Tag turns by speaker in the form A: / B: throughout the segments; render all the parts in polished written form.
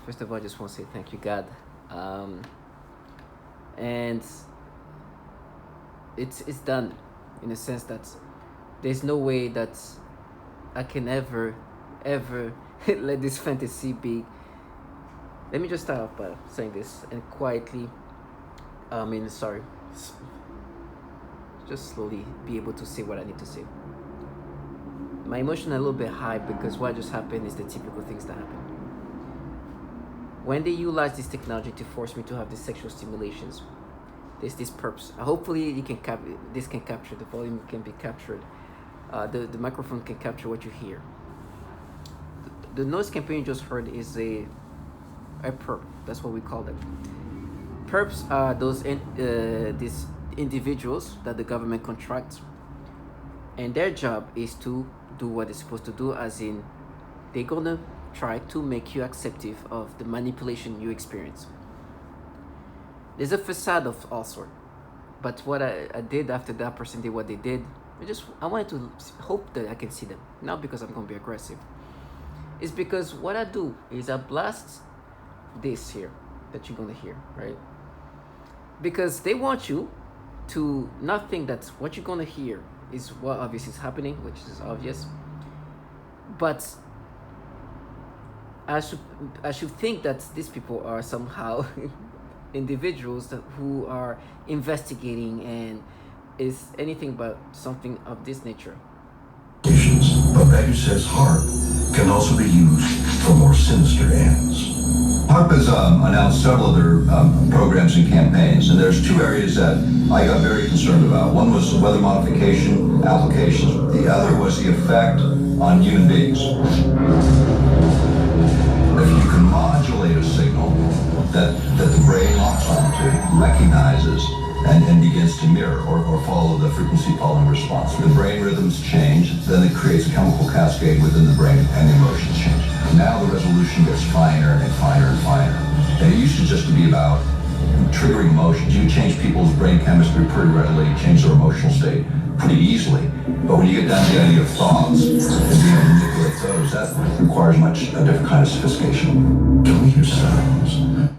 A: First of all, I just want to say thank you, God. Um, and it's done in a sense that there's no way that I can ever let this fantasy be. Let me just start off by saying this and quietly, sorry, just slowly be able to say what I need to say. My emotion are a little bit high because what just happened is the typical things that happen. When they utilize this technology to force me to have these sexual stimulations, there's these perps. Hopefully, this can capture, the volume can be captured. The microphone can capture what you hear. The noise campaign you just heard is a perp. That's what we call them. Perps are these individuals that the government contracts, and their job is to do what they're supposed to do, as in they're gonna try to make you acceptive of the manipulation you experience. There's a facade of all sort, but what I did after that person did what they did, I wanted to hope that I can see them, not because I'm gonna be aggressive. It's because what I do is I blast this here that you're gonna hear, right? Because they want you to not think that what you're gonna hear is what obviously is happening, which is obvious, but I should think that these people are somehow individuals who are investigating and is anything but something of this nature.
B: But Megan says HARP can also be used for more sinister ends. HARP has announced several other programs and campaigns, and there's two areas that I got very concerned about. One was weather modification applications. The other was the effect on human beings. If you can modulate a signal that the brain locks onto, recognizes, and begins to mirror or follow the frequency following response. The brain rhythms change, then it creates a chemical cascade within the brain, and the emotions change. Now the resolution gets finer and finer and finer. And it used to just be about triggering emotions. You change people's brain chemistry pretty readily, change their emotional state pretty easily. But when you get down to the idea of thoughts and being able to manipulate those, that requires a different kind of sophistication. Can we hear sounds?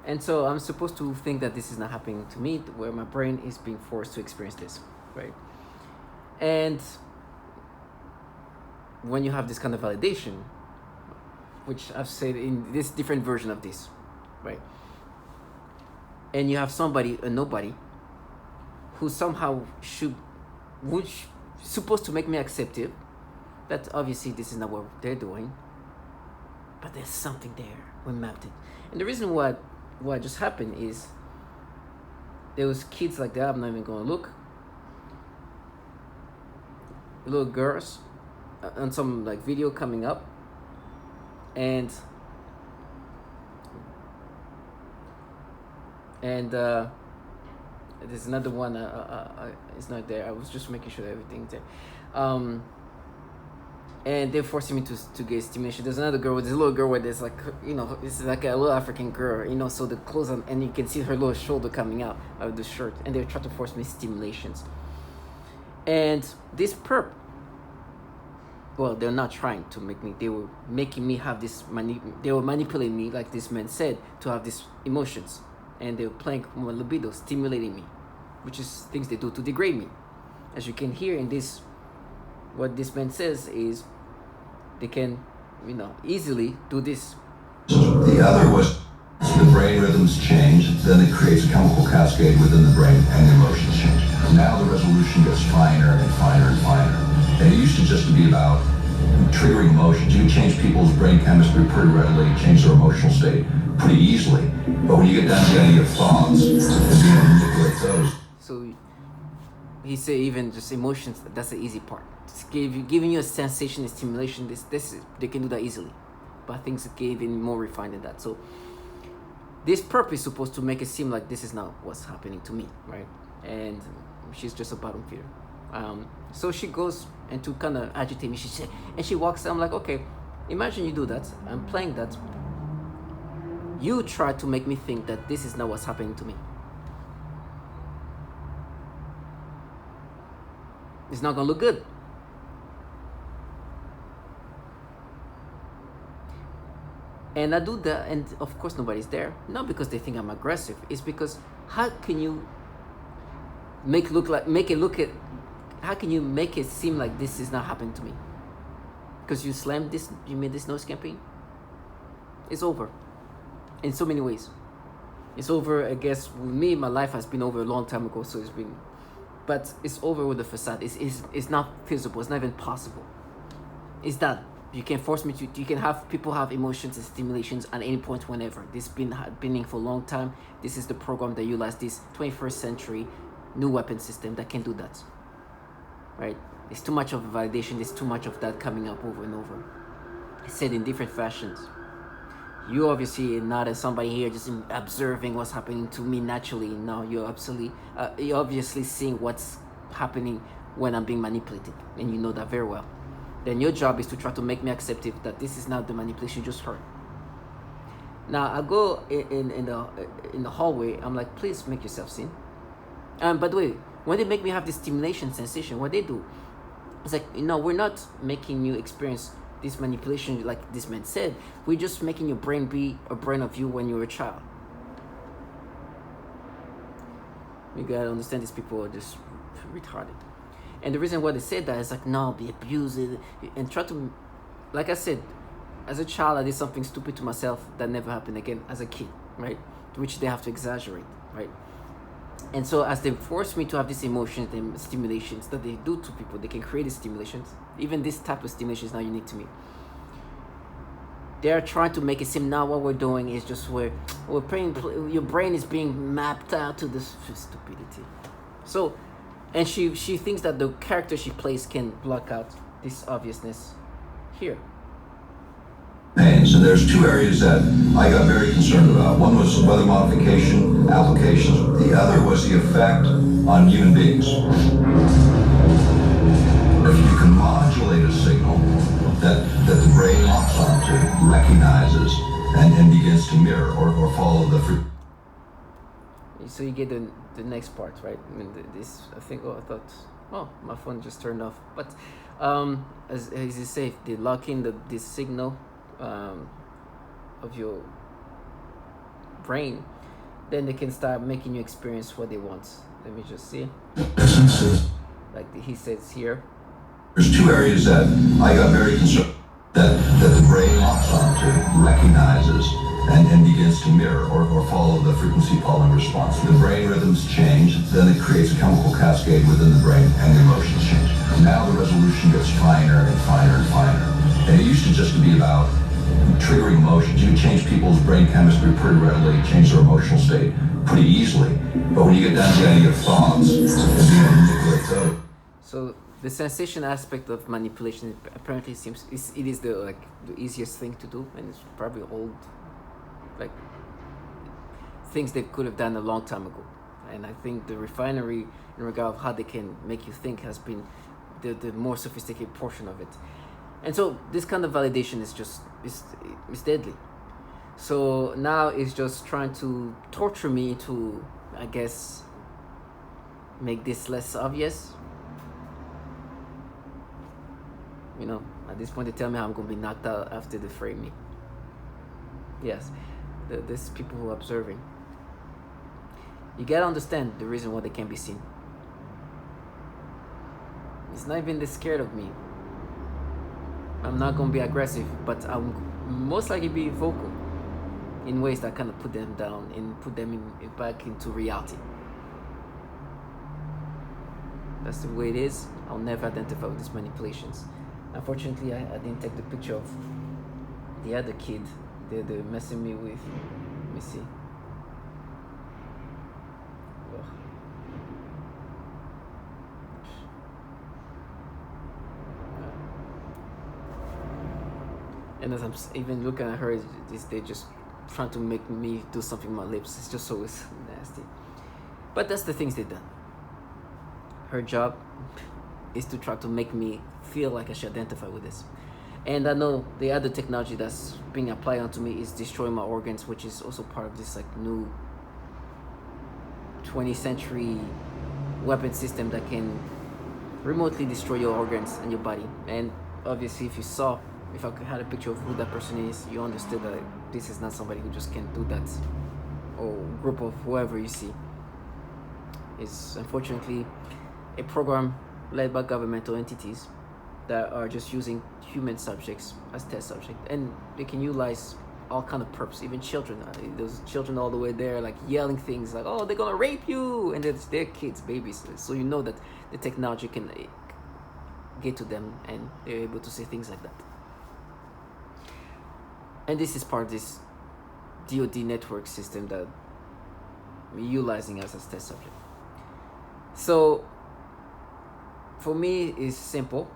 A: And so I'm supposed to think that this is not happening to me, where my brain is being forced to experience this, right? And when you have this kind of validation, which I've said in this different version of this, right? And you have somebody, a nobody, who somehow supposed to make me acceptive, that obviously this is not what they're doing, but there's something there. We mapped it. And the reason what just happened is there was kids like that. I'm not even going to look. Little girls on some like video coming up, and there's another one. It's not there. I was just making sure that everything's there. And they're forcing me to get stimulation. There's another girl, there's a little girl where there's like, this is like a little African girl, so the clothes and you can see her little shoulder coming out of the shirt, and they're trying to force me stimulations. And this perp, well, they're not trying to make me, they were making me have this, they were manipulating me, like this man said, to have these emotions. And they were playing my libido, stimulating me, which is things they do to degrade me. As you can hear in this, what this man says is, they can, easily do this.
B: The other was the brain rhythms change, then it creates a chemical cascade within the brain, and the emotions change. Now the resolution gets finer and finer and finer. And it used to just be about triggering emotions. You change people's brain chemistry pretty readily, change their emotional state pretty easily. But when you get down to the idea of thoughts and being able to manipulate those.
A: So he said even just emotions, that's the easy part. Just giving you a sensation and stimulation, they can do that easily. But things get even more refined than that. So this perp is supposed to make it seem like this is not what's happening to me, right? And she's just a bottom feeder. So she goes and to kind of agitate me, she walks. I'm like, okay, imagine you do that. I'm playing that. You try to make me think that this is not what's happening to me. It's not gonna look good. And I do that, and of course nobody's there. Not because they think I'm aggressive. It's because how can you how can you make it seem like this is not happening to me? Because you made this noise campaign. It's over. In so many ways. It's over, I guess, with me, my life has been over a long time ago, so but it's over with the facade. It's not feasible, it's not even possible. It's done. You can force me to, you can have people have emotions and stimulations at any point whenever. This been for a long time. This is the program that utilizes this 21st century new weapon system that can do that. Right? It's too much of a validation, there's too much of that coming up over and over. It's said in different fashions. You obviously not as somebody here just observing what's happening to me naturally. No, you're obviously seeing what's happening when I'm being manipulated, and you know that very well. Then your job is to try to make me acceptive that this is not the manipulation you just heard. Now I go in the hallway. I'm like, please make yourself seen. And by the way, when they make me have this stimulation sensation, what they do, it's like, we're not making you experience this manipulation like this man said. We're just making your brain be a brain of you when you were a child. You gotta understand these people are just retarded. And the reason why they said that is like, no, be abused and try to, like I said, as a child I did something stupid to myself that never happened again as a kid, right? Which they have to exaggerate, right? And so as they force me to have these emotions and stimulations that they do to people, they can create these stimulations. Even this type of stimulation is not unique to me. They're trying to make it seem now what we're doing is just we're praying, your brain is being mapped out to this stupidity. So, and she thinks that the character she plays can block out this obviousness here.
B: So there's two areas that I got very concerned about. One was weather modification applications. The other was the effect on human beings. If you can modulate a signal that the brain locks onto, recognizes, and begins to mirror or follow the frequency.
A: So you get the next part, right? I mean, my phone just turned off. But as you say, they lock in this signal of your brain, then they can start making you experience what they want. Let me just see. Like he says here.
B: There's two areas that I got very concerned that the brain locks onto, recognizes, and begins to mirror or follow the frequency following response. The brain rhythms change, then it creates a chemical cascade within the brain, and the emotions change. Now the resolution gets finer and finer and finer. And it used to just be about triggering emotions. You can change people's brain chemistry pretty readily, change their emotional state pretty easily. But when you get down to the idea of thoughts, and being able to manipulate those.
A: So the sensation aspect of manipulation apparently it is the easiest thing to do, and it's probably old things they could have done a long time ago. And I think the refinery in regard of how they can make you think has been the more sophisticated portion of it. And so this kind of validation is deadly. So now it's just trying to torture me to, I guess, make this less obvious. At this point they tell me I'm going to be knocked out after they frame me. Yes, there's people who are observing. You gotta understand the reason why they can't be seen. It's not even they're scared of me. I'm not going to be aggressive, but I'm most likely be vocal in ways that kind of put them down and put them back into reality. That's the way it is. I'll never identify with these manipulations. Unfortunately, I didn't take the picture of the other kid they're messing me with. Let me see. Ugh. And as I'm even looking at her, they're just trying to make me do something with my lips. It's just always nasty. But that's the things they've done. Her job is to try to make me feel like I should identify with this. And I know the other technology that's being applied onto me is destroying my organs, which is also part of this new 20th century weapon system that can remotely destroy your organs and your body. And obviously, if you saw if I had a picture of who that person is, you understood that this is not somebody who just can do that, or group of whoever you see. It's unfortunately a program led by governmental entities that are just using human subjects as test subject, and they can utilize all kind of perps, even children. Those children all the way there, like yelling things like, "Oh, they're gonna rape you," and it's their kids, babies. So you know that the technology can get to them, and they're able to say things like that. And this is part of this DoD network system that we're utilizing us as test subject. So for me, it's simple.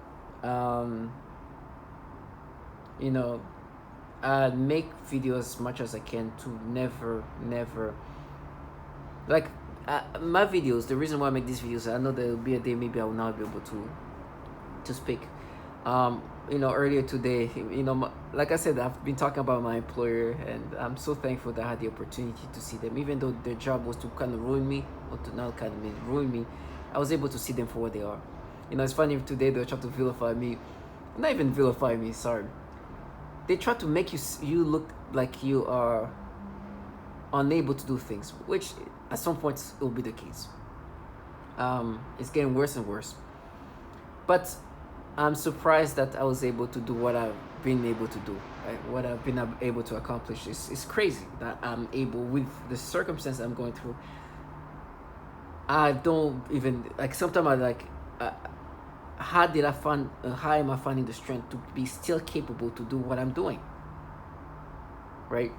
A: You know, I make videos as much as I can to never like my videos. The reason why I make these videos, I know there will be a day maybe I will not be able to speak. You know, earlier today, you know, like I said, I've been talking about my employer, and I'm so thankful that I had the opportunity to see them, even though their job was to kind of ruin me, or to not kind of ruin me. I was able to see them for what they are. You know, it's funny, today they were trying to vilify me, not even vilify me, sorry. They try to make you look like you are unable to do things, which at some point it will be the case. It's getting worse and worse. But I'm surprised that I was able to do what I've been able to do. Right? What I've been able to accomplish is crazy that I'm able, with the circumstances I'm going through. I don't even, like, sometimes I like, how am I finding the strength to be still capable to do what I'm doing? Right?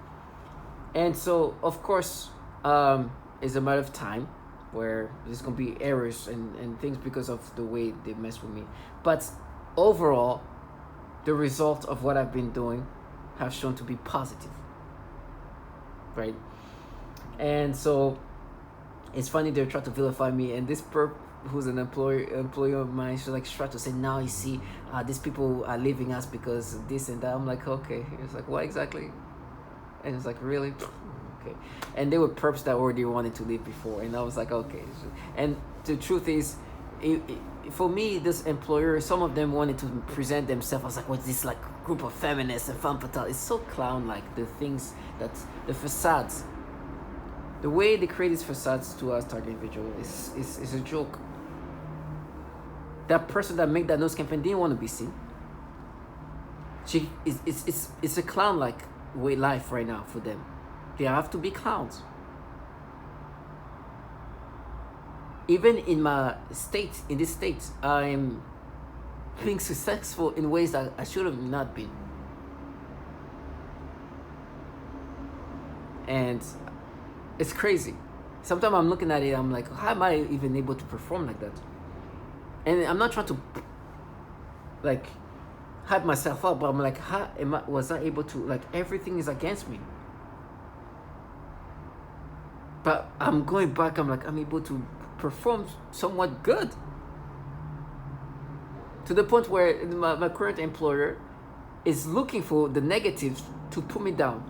A: And so, of course, it's a matter of time where there's going to be errors and things because of the way they mess with me. But overall, the result of what I've been doing have shown to be positive. Right? And so, it's funny they're trying to vilify me, and this perp who's an employee of mine, she's like trying to say, now you see, these people are leaving us because of this and that. I'm like, okay. It's like, what exactly? And it's like, really? Okay. And they were perps that already wanted to leave before, and I was like, okay. And the truth is, for me, this employer, some of them wanted to present themselves. I was like, what's this, like, group of feminists and femme fatale? It's so clown-like, the things that, the facades. The way they create these facades to us target individual is a joke. That person that made that nose campaign didn't want to be seen. It's a clown-like way life right now for them. They have to be clowns. Even in my state, in this state, I'm being successful in ways that I should have not been. And it's crazy. Sometimes I'm looking at it, I'm like, how am I even able to perform like that? And I'm not trying to, like, hype myself up, but I'm like, was I able to, like, everything is against me. But I'm going back, I'm like, I'm able to perform somewhat good. To the point where my current employer is looking for the negatives to put me down.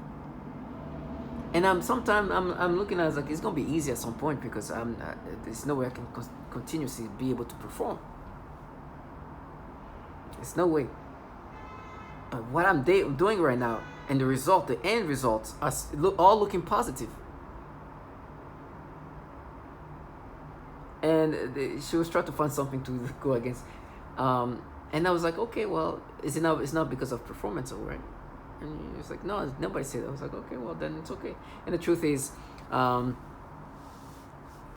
A: And I'm looking at it, like, it's gonna be easy at some point, because there's no way I can continuously be able to perform. There's no way. But what I'm doing right now, and the end results are all looking positive. And she was trying to find something to go against, and I was like, okay, well, it's not because of performance, all right? And he was like, no, nobody said that. I was like, okay, well, then it's okay. And the truth is,